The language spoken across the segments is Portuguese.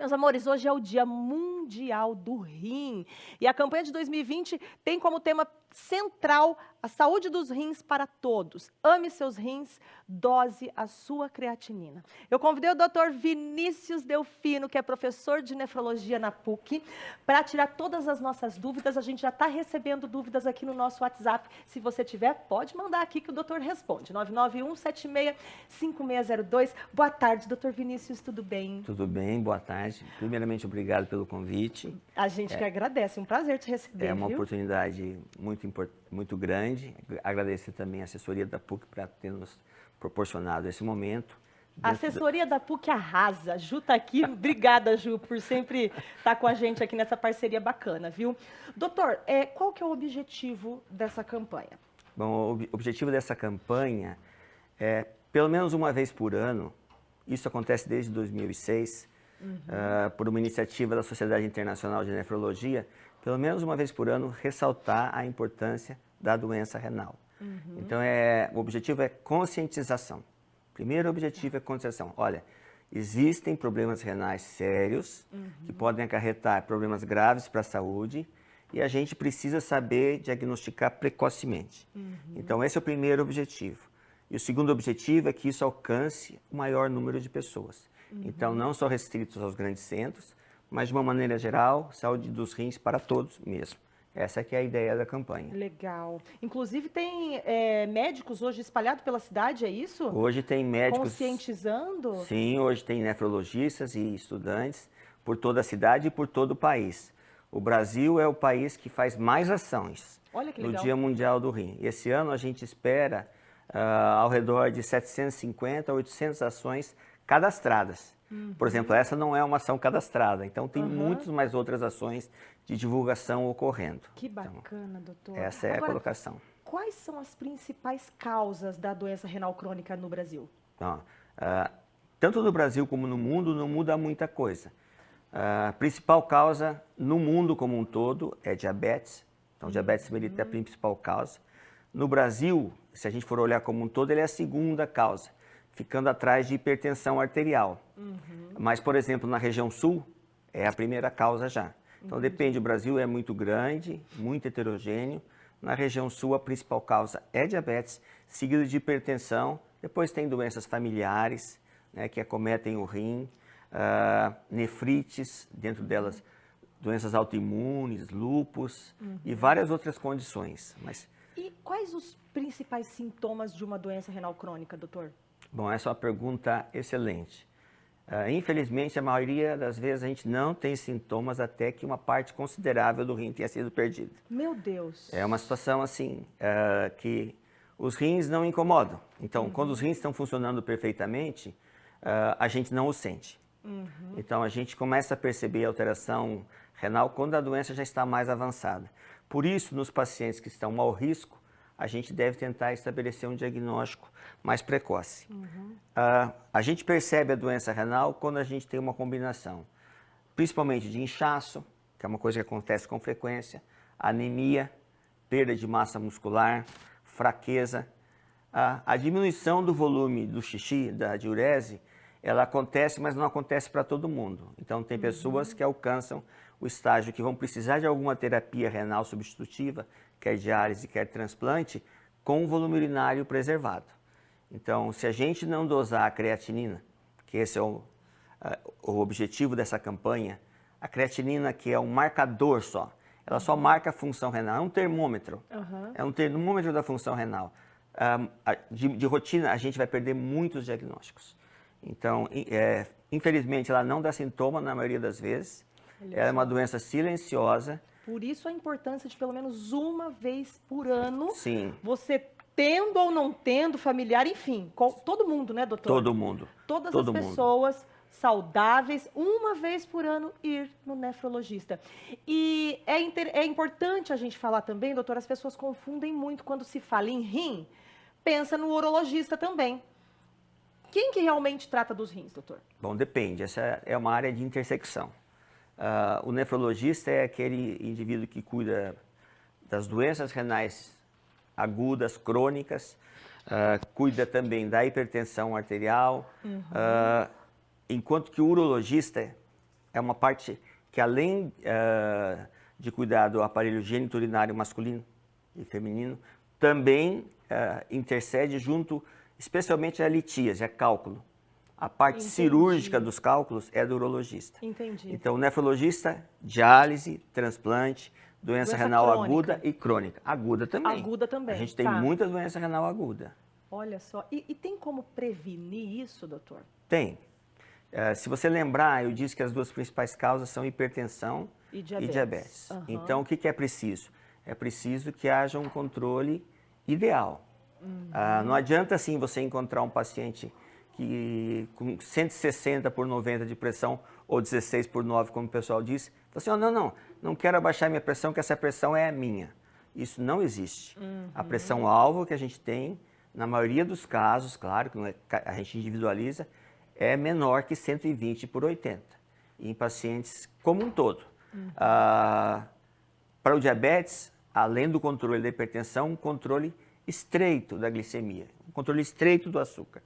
Meus amores, hoje é o Dia Mundial do Rim e a campanha de 2020 tem como tema central a saúde dos rins para todos. Ame seus rins, dose a sua creatinina. Eu convidei o Dr. Vinícius Delfino, que é professor de nefrologia na PUC, para tirar todas as nossas dúvidas. A gente já está recebendo dúvidas aqui no nosso WhatsApp. Se você tiver, pode mandar aqui que o doutor responde. 991765602. Boa tarde, Dr. Vinícius, tudo bem? Tudo bem, boa tarde. Primeiramente, obrigado pelo convite. A gente que agradece, um prazer te receber, É uma viu? oportunidade muito grande. Agradecer também a assessoria da PUC para ter nos proporcionado esse momento. A assessoria da PUC arrasa. Ju tá aqui. Obrigada, Ju, por sempre estar com a gente aqui nessa parceria bacana, viu? Doutor, qual que é o objetivo dessa campanha? Bom, o objetivo dessa campanha é, pelo menos uma vez por ano, isso acontece desde 2006, por uma iniciativa da Sociedade Internacional de Nefrologia, pelo menos uma vez por ano, ressaltar a importância da doença renal. Então, o objetivo é conscientização. Primeiro objetivo é conscientização. Olha, existem problemas renais sérios que podem acarretar problemas graves para a saúde e a gente precisa saber diagnosticar precocemente. Então, esse é o primeiro objetivo. E o segundo objetivo é que isso alcance o maior número de pessoas. Então, não só restritos aos grandes centros, mas de uma maneira geral, saúde dos rins para todos mesmo. Essa que é a ideia da campanha. Legal. Inclusive tem médicos hoje espalhados pela cidade, é isso? Hoje tem médicos... Conscientizando? Sim, hoje tem nefrologistas e estudantes por toda a cidade e por todo o país. O Brasil é o país que faz mais ações no Dia Mundial do Rim. E esse ano a gente espera ao redor de 750 a 800 ações cadastradas. Por exemplo, essa não é uma ação cadastrada, então tem muitas mais outras ações de divulgação ocorrendo. Que bacana, doutor. Essa é a colocação. Quais são as principais causas da doença renal crônica no Brasil? Tanto no Brasil como no mundo não muda muita coisa. A principal causa no mundo como um todo é diabetes. Então, diabetes mellitus é a principal causa. No Brasil, se a gente for olhar como um todo, ele é a segunda causa, ficando atrás de hipertensão arterial. Mas, por exemplo, na região sul, é a primeira causa já. Então, depende, o Brasil é muito grande, muito heterogêneo. Na região sul, a principal causa é diabetes, seguido de hipertensão. Depois tem doenças familiares, né, que acometem o rim, nefrites, dentro delas doenças autoimunes, lúpus e várias outras condições. E quais os principais sintomas de uma doença renal crônica, doutor? Bom, essa é uma pergunta excelente. Infelizmente, a maioria das vezes a gente não tem sintomas até que uma parte considerável do rim tenha sido perdida. Meu Deus! É uma situação assim, que os rins não incomodam. Então, quando os rins estão funcionando perfeitamente, a gente não os sente. Então, a gente começa a perceber a alteração renal quando a doença já está mais avançada. Por isso, nos pacientes que estão ao risco, a gente deve tentar estabelecer um diagnóstico mais precoce. A gente percebe a doença renal quando a gente tem uma combinação, principalmente de inchaço, que é uma coisa que acontece com frequência, anemia, perda de massa muscular, fraqueza. A diminuição do volume do xixi, da diurese, ela acontece, mas não acontece para todo mundo. Então, tem pessoas que alcançam o estágio que vão precisar de alguma terapia renal substitutiva, quer diálise, quer transplante, com o volume urinário preservado. Então, se a gente não dosar a creatinina, que esse é o objetivo dessa campanha, a creatinina, que é um marcador só, ela só marca a função renal, é um termômetro, é um termômetro da função renal. De rotina, a gente vai perder muitos diagnósticos. Então, infelizmente, ela não dá sintoma na maioria das vezes. Ela é uma doença silenciosa. Por isso a importância de pelo menos uma vez por ano, Sim. Você tendo ou não tendo familiar, enfim, todo mundo, né, doutor? Todo mundo. Todas as pessoas saudáveis, uma vez por ano, ir no nefrologista. E é importante a gente falar também, doutor, as pessoas confundem muito quando se fala em rim, pensa no urologista também. Quem que realmente trata dos rins, doutor? Bom, depende. Essa é uma área de intersecção. O nefrologista é aquele indivíduo que cuida das doenças renais agudas, crônicas, cuida também da hipertensão arterial, enquanto que o urologista é uma parte que, além de cuidar do aparelho geniturinário masculino e feminino, também intercede junto, especialmente a litíase, a cálculo. A parte cirúrgica dos cálculos é do urologista. Entendi. Então, o nefrologista, diálise, transplante, doença renal crônica. Aguda e crônica. Aguda também. Aguda também. A gente tem muita doença renal aguda. Olha só. E tem como prevenir isso, doutor? Tem. Se você lembrar, eu disse que as duas principais causas são hipertensão e diabetes. Uhum. Então, o que é preciso? É preciso que haja um controle ideal. Uhum. Não adianta, assim, você encontrar um paciente que com 160 por 90 de pressão ou 16 por 9, como o pessoal diz, assim, não quero abaixar minha pressão, que essa pressão é a minha. Isso não existe. Uhum. A pressão-alvo que a gente tem, na maioria dos casos, claro, que não é, a gente individualiza, é menor que 120 por 80, em pacientes como um todo. Uhum. Para o diabetes, além do controle da hipertensão, um controle estreito da glicemia, um controle estreito do açúcar.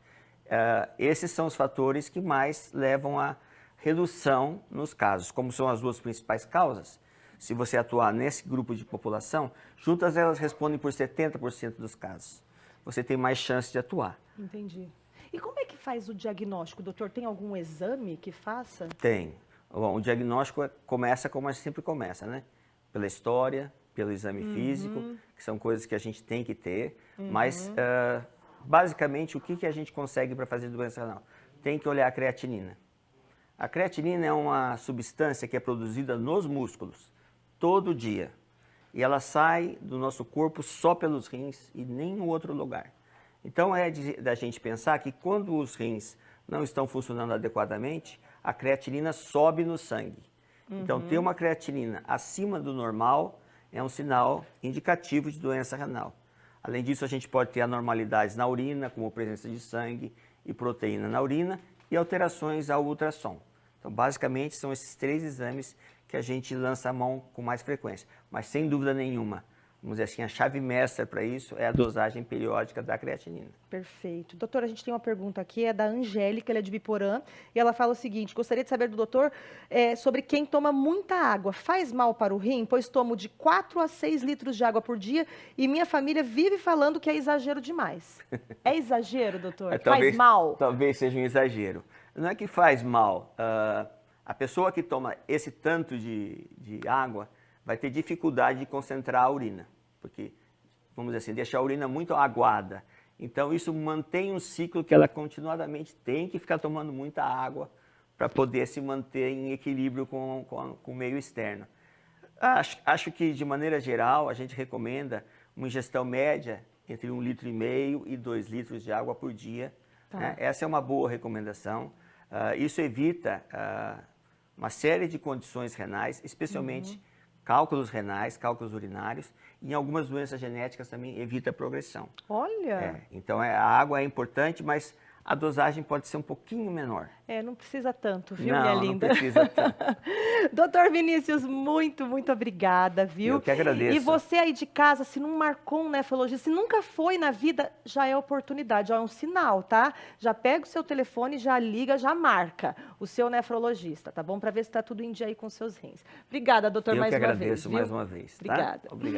Esses são os fatores que mais levam à redução nos casos. Como são as duas principais causas, se você atuar nesse grupo de população, juntas elas respondem por 70% dos casos. Você tem mais chance de atuar. Entendi. E como é que faz o diagnóstico, doutor? Tem algum exame que faça? Tem. Bom, o diagnóstico começa como a gente sempre começa, né? Pela história, pelo exame físico, que são coisas que a gente tem que ter, mas basicamente o que a gente consegue para fazer doença renal? Tem que olhar a creatinina. A creatinina é uma substância que é produzida nos músculos todo dia e ela sai do nosso corpo só pelos rins e nem em outro lugar. Então da gente pensar que quando os rins não estão funcionando adequadamente, a creatinina sobe no sangue. Então ter uma creatinina acima do normal é um sinal indicativo de doença renal. Além disso, a gente pode ter anormalidades na urina, como presença de sangue e proteína na urina, e alterações ao ultrassom. Então, basicamente, são esses 3 exames que a gente lança a mão com mais frequência. Mas, sem dúvida nenhuma, vamos dizer assim, a chave mestra para isso é a dosagem periódica da creatinina. Perfeito. Doutor, a gente tem uma pergunta aqui, é da Angélica, ela é de Biporã, e ela fala o seguinte: gostaria de saber do doutor sobre quem toma muita água. Faz mal para o rim? Pois tomo de 4 a 6 litros de água por dia e minha família vive falando que é exagero demais. É exagero, doutor? Faz mal? Talvez seja um exagero. Não é que faz mal. A pessoa que toma esse tanto de água vai ter dificuldade de concentrar a urina, porque, vamos dizer assim, deixa a urina muito aguada. Então, isso mantém um ciclo que ela continuadamente tem que ficar tomando muita água para poder se manter em equilíbrio com o meio externo. Acho que, de maneira geral, a gente recomenda uma ingestão média entre 1,5 litro e 2 litros de água por dia. Tá. Né? Essa é uma boa recomendação. Isso evita uma série de condições renais, especialmente cálculos renais, cálculos urinários, e em algumas doenças genéticas também evita a progressão. Olha! Então a água é importante, mas a dosagem pode ser um pouquinho menor. Não precisa tanto, viu, minha linda? Não precisa tanto. Doutor Vinícius, muito obrigada, viu? Eu que agradeço. E você aí de casa, se não marcou um nefrologista, se nunca foi na vida, já é oportunidade, já é um sinal, tá? Já pega o seu telefone, já liga, já marca o seu nefrologista, tá bom? Para ver se está tudo em dia aí com seus rins. Obrigada, doutor, mais uma vez. Eu que agradeço mais uma vez. Tá? Obrigada. Obrigado.